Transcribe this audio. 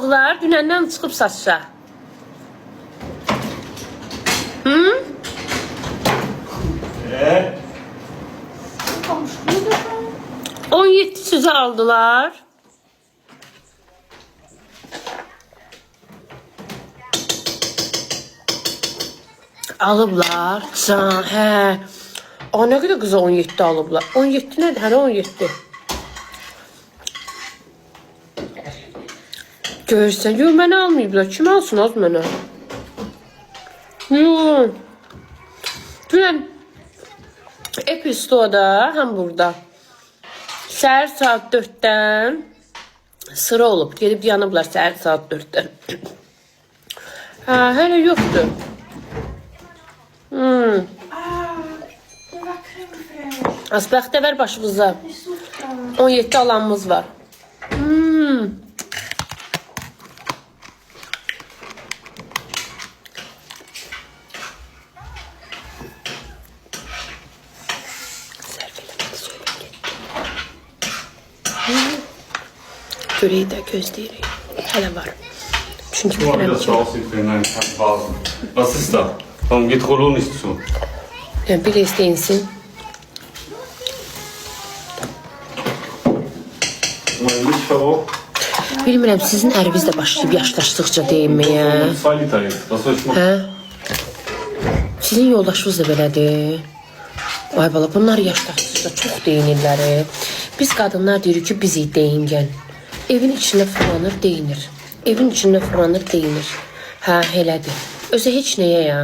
aldılar? Dünəndən çıxıb saçsa. Hı? 17 sözü aldılar. Alıblar. Hə. Aa, nə qədər qıza 17 alıblar? 17 nədir? Hələ 17. Görürsən, yox, mənə almayıblar. Kim alsın az mənə? Yox. Dünən Epistoda, həm burada. Səhər saat 4-dən sıra olub. Gelib yanıblar səhər saat 4-dən. Hə, hələ yoxdur. Asbəxtə ver başımıza. 17 alanımız var. Köreyi de gözleyirik. Hələ var. Çünkü Du hast das aussieht für einen Kackvasen. Was ist da? Warum geht Rollo nicht zu? Yani bir isteyinsin. Mein Licht war auch. Bilmirəm, sizin əriniz də başlayıb yaşlaşdıqca deyinməyə. 2 Liter jetzt. Was soll ich machen? Hə? Sizin yoldaşınız da belədir. Ay bala, bunlar yaşlaşdıqca çox deyinirlər. Biz qadınlar deyirik ki, bizi deyingən. Evin içində fırlanır, deyinir. Evin içində fırlanır, deyinir. Hə, elədir. Özü heç nəyə ya.